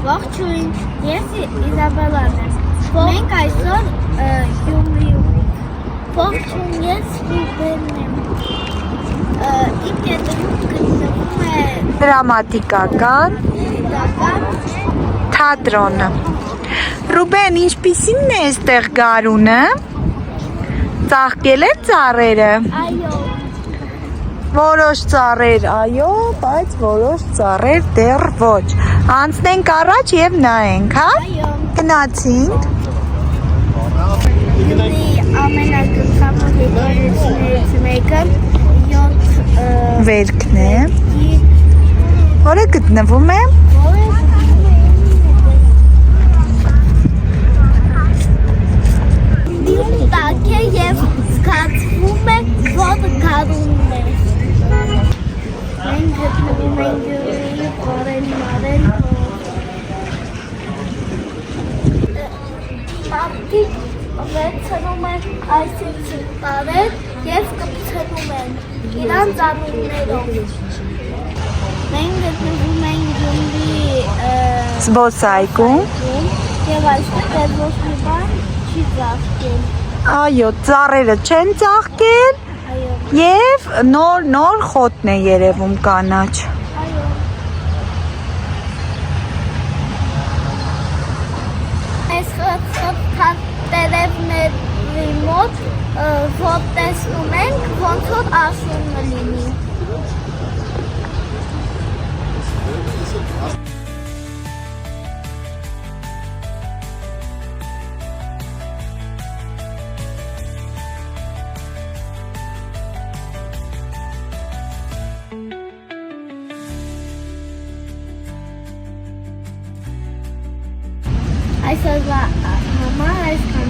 Ողջույն, ես Իզաբելլան եմ։ Մենք այսօր Գյումրիում ենք։ Ողջույն, ես Ռուբենն եմ։ Իմ կենտրոնում գտնվում է դրամատիկական թատրոնը։ Ռուբեն, ինչպիսին է այստեղ գարունը։ Ծաղկել է ծառերը։ Այո։ Որոշ ծառեր այո, բայց որոշ ծառեր դեռ ոչ։ Անցնենք առաջ եւ նայենք, հա։ Այո։ Գնացինք։ Գյումրիի ամենագլխավոր եկեղեցիներից մեկը 7 Վերքն է, որը գտնվում է տակ է եւ զգացվում է, որ գարունն է։ Մենք գտնվում ենք Գյումրիի Պարեն-Մարեն մարդիկ վերցնում են այսինքն տարեր եւ կպցնում են իրանց անուններով։ Մենք գտնվում ենք Գյումրիի զբոսայգում։ եւ այստեղ դեռ ոչ մի բան չի ծաղկել։ Այո, ծառերը չեն ծաղկել Այո։ եւ նոր խոտն է երևում կանաչ։ Այո։ Այս տերևների մոտ որ տեսնում ենք, ոնց որ աշունը լինի։ Այսօրվա համար այսքան